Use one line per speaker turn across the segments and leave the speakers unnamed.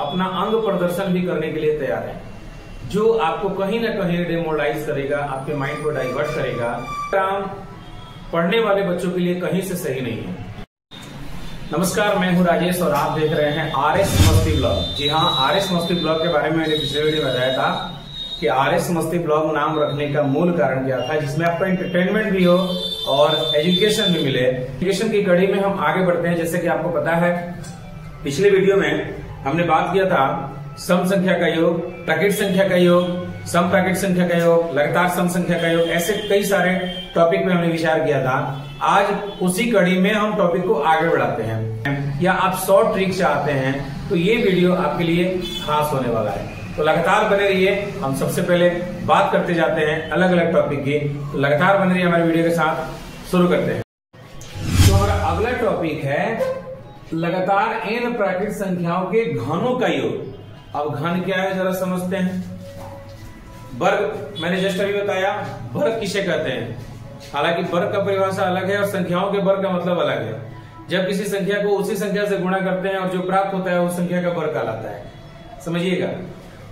अपना अंग प्रदर्शन भी करने के लिए तैयार है, जो आपको कहीं ना कहीं डिमोरलाइज करेगा, आपके माइंड को डाइवर्ट करेगा। काम पढ़ने वाले बच्चों के लिए कहीं से सही नहीं है। नमस्कार, मैं हूं राजेश और आप देख रहे हैं आरएस मस्ती ब्लॉग। जी हाँ, आरएस मस्ती ब्लॉग के बारे में मैंने पिछले वीडियो में बताया था कि आरएस मस्ती ब्लॉग नाम रखने का मूल कारण क्या था, जिसमें आपका एंटरटेनमेंट भी हो और एजुकेशन भी मिले। एजुकेशन की कड़ी में हम आगे बढ़ते हैं। जैसे कि आपको पता है, पिछले वीडियो में हमने बात किया था सम संख्या का योग, प्राकृत संख्या का योग, सम प्राकृत संख्या का योग, लगातार सम संख्या का योग, ऐसे कई सारे टॉपिक में हमने विचार किया था। आज उसी कड़ी में हम टॉपिक को आगे बढ़ाते हैं। या आप शॉर्ट ट्रिक चाहते हैं तो ये वीडियो आपके लिए खास होने वाला है, तो लगातार बने रहिए। हम सबसे पहले बात करते जाते हैं अलग अलग टॉपिक की, तो लगातार बने रहिए हमारे वीडियो के साथ। शुरू करते हैं। तो हमारा अगला टॉपिक है लगातार n प्राकृत संख्याओं के घनों का योग। अब घन क्या है जरा समझते हैं। वर्ग मैंने जस्ट अभी बताया, वर्ग किसे कहते हैं। हालांकि वर्ग का परिभाषा अलग है और संख्याओं के वर्ग का मतलब अलग है। जब किसी संख्या को उसी संख्या से गुणा करते हैं और जो प्राप्त होता है उस संख्या का वर्ग कहलाता है। समझिएगा,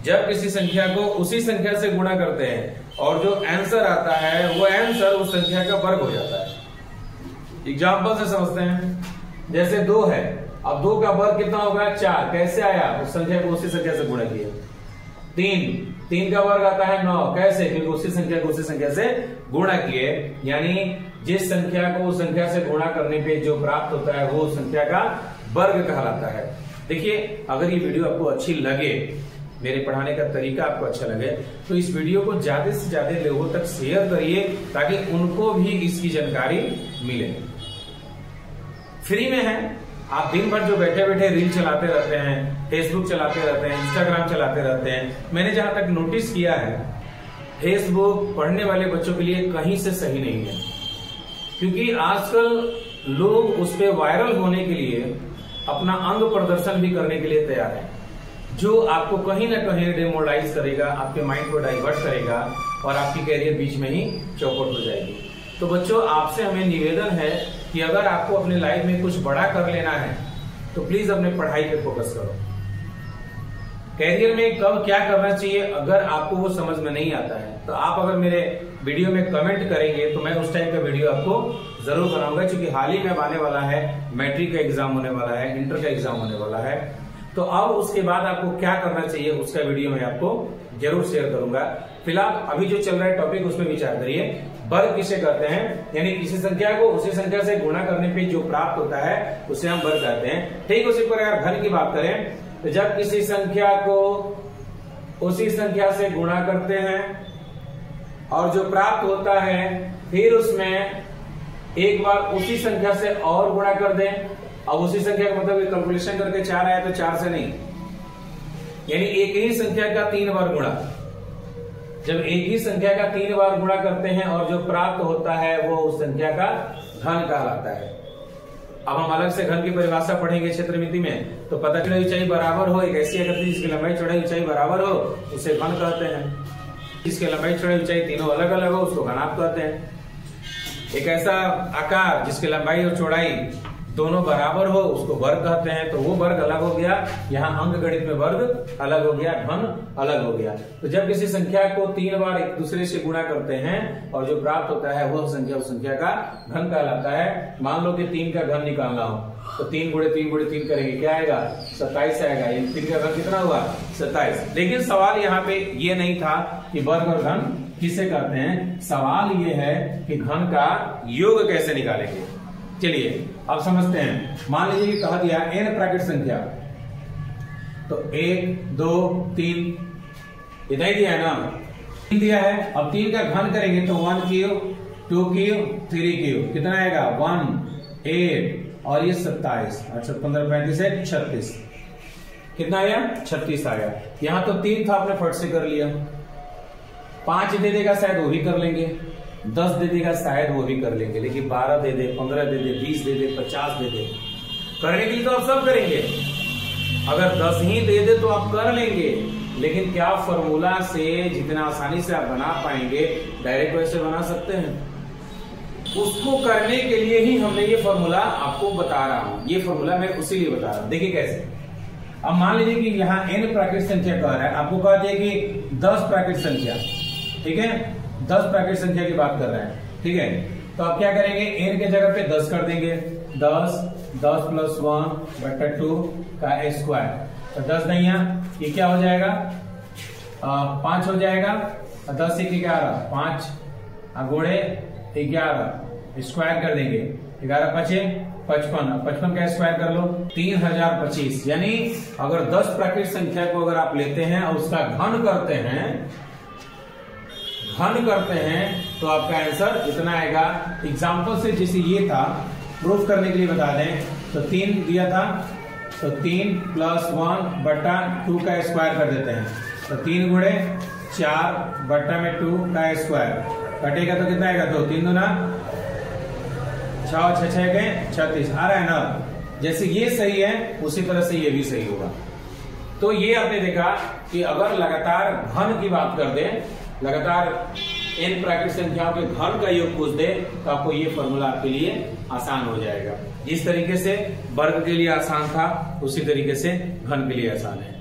जब किसी संख्या को उसी संख्या से गुणा करते हैं और जो आंसर आता है वो आंसर उस संख्या का वर्ग हो जाता है। एग्जाम्पल से समझते हैं। जैसे 2 है, अब 2 का वर्ग कितना होगा? 4। कैसे आया? उस संख्या को उसी संख्या से गुणा किया। 3 का वर्ग आता है 9। कैसे? क्योंकि उसी संख्या को उसी संख्या से गुणा किए। यानी जिस संख्या को उस संख्या से गुणा करने पे जो प्राप्त होता है वो उस संख्या का वर्ग कहलाता है। देखिए, अगर ये वीडियो आपको अच्छी लगे, मेरे पढ़ाने का तरीका आपको अच्छा लगे, तो इस वीडियो को ज्यादा से ज्यादा लोगों तक शेयर करिए ताकि उनको भी इसकी जानकारी मिले। फ्री में है। आप दिन भर जो बैठे बैठे रील चलाते रहते हैं, फेसबुक चलाते रहते हैं, इंस्टाग्राम चलाते रहते हैं, मैंने जहां तक नोटिस किया है फेसबुक पढ़ने वाले बच्चों के लिए कहीं से सही नहीं है। क्योंकि आजकल लोग उस पे वायरल होने के लिए अपना अंग प्रदर्शन भी करने के लिए तैयार है, जो आपको कहीं ना कहीं डिमोरलाइज करेगा, आपके माइंड को डाइवर्ट करेगा और आपकी कैरियर बीच में ही चौपट हो जाएगी। तो बच्चों, आपसे हमें निवेदन है कि अगर आपको अपने लाइफ में कुछ बड़ा कर लेना है तो प्लीज अपने पढ़ाई पे फोकस करो। कैरियर में कब क्या करना चाहिए अगर आपको वो समझ में नहीं आता है तो आप अगर मेरे वीडियो में कमेंट करेंगे तो मैं उस टाइप का वीडियो आपको जरूर बनाऊंगा। क्योंकि हाल ही में आने वाला है, मैट्रिक का एग्जाम होने वाला है, इंटर का एग्जाम होने वाला है, तो अब उसके बाद आपको क्या करना चाहिए उसका वीडियो मैं आपको जरूर शेयर करूंगा। फिलहाल अभी जो चल रहा है टॉपिक उसमें विचार करिए। वर्ग किसे कहते हैं? यानी किसी संख्या को उसी संख्या से गुणा करने पे जो प्राप्त होता है उसे हम वर्ग कहते हैं। ठीक उसी प्रकार घन की बात करें तो जब किसी संख्या को उसी संख्या से गुणा करते हैं और जो प्राप्त होता है फिर उसमें एक बार उसी संख्या से और गुणा कर दें। अब उसी संख्या का मतलब कैलकुलेशन करके 4 आया तो 4 से नहीं, यानी एक ही संख्या का 3 बार गुणा। जब एक ही संख्या का 3 बार गुणा करते हैं और जो प्राप्त होता है वो उस संख्या का घन कहलाता है। अब हम अलग से घन की परिभाषा पढ़ेंगे क्षेत्रमिति में, तो पता चला ऊंचाई बराबर हो एक ऐसी आकृति जिसकी लंबाई चौड़ाई ऊंचाई बराबर हो उसे घन कहते हैं। जिसकी लंबाई चौड़ाई ऊंचाई तीनों अलग अलग हो उसको घनाभ कहते हैं। एक ऐसा आकार जिसकी लंबाई और चौड़ाई दोनों बराबर हो उसको वर्ग कहते हैं। तो वो वर्ग अलग हो गया, यहाँ अंक गणित में वर्ग अलग हो गया, घन अलग हो गया। तो जब किसी संख्या को 3 बार एक दूसरे से गुणा करते हैं और जो प्राप्त होता है वो संख्या उस संख्या का घन कहलाता है। मान लो कि 3 का घन निकालना हो तो 3 गुणे 3 करेंगे, क्या आएगा? 27 आएगा। 3 का घन कितना हुआ? 27। लेकिन सवाल यहाँ पे ये नहीं था कि वर्ग और घन किसे कहते हैं, सवाल ये है कि घन का योग कैसे निकालेंगे। चलिए अब समझते हैं। मान लीजिए कि कहा दिया n प्राकृत संख्या, तो 1 2 3 इतना ही दिया है ना, 3 दिया है। अब 3 का घन करेंगे तो 1 क्यूब 2 क्यूब 3 क्यूब कितना आएगा? 1 8 और ये 27। अच्छा 15 35 है 36। कितना आया? 36 आया। यहां तो 3 था आपने फट से कर लिया। 5 दे देगा शायद वो भी कर लेंगे, 10 दे देगा शायद वो भी कर लेंगे, लेकिन 12 दे दे, 15 दे दे, 20 दे दे, 50 दे दे, करने के लिए तो आप सब करेंगे। अगर 10 ही दे दे तो आप कर लेंगे, लेकिन क्या फॉर्मूला से जितना आसानी से आप बना पाएंगे डायरेक्ट वैसे बना सकते हैं? उसको करने के लिए ही हमने ये फॉर्मूला आपको बता रहा हूं। ये फॉर्मूला मैं उसी लिए बता रहा हूं। देखिए कैसे, अब मान लीजिए कि यहाँ n प्राकृत संख्या कह रहा है, आपको कह दिया कि 10 प्राकृत संख्या, ठीक है, 10 प्राकृत संख्या की बात कर रहे हैं, ठीक है। तो आप क्या करेंगे, n के जगह पे 10 कर देंगे, 10 प्लस 1/2 का स्क्वायर, तो 10 नहीं, ये क्या हो जाएगा, 5 हो जाएगा, 10 एक 11, 5 गुणे 11 स्क्वायर कर देंगे, 11 5 55 का स्क्वायर कर लो, 3025। यानी अगर 10 प्राकृत संख्या को अगर आप लेते हैं और उसका घन करते हैं तो आपका आंसर इतना आएगा। एग्जाम्पल से जैसे ये था, प्रूफ करने के लिए बता दें, तो 3 दिया था, तो 3 + 1/2 का स्क्वायर कर देते हैं, तो 3 गुणे 4/2 का स्क्वायर कटेगा तो कितना आएगा, तो 3 दूना 6 6 के 36 आ रहा है ना। जैसे ये सही है उसी तरह से ये भी सही होगा। तो ये आपने देखा कि अगर लगातार घन की बात कर दे, लगातार n प्राकृत संख्याओं के घन का योग पूछ दे, तो आपको ये फॉर्मूला आपके लिए आसान हो जाएगा। जिस तरीके से वर्ग के लिए आसान था उसी तरीके से घन के लिए आसान है।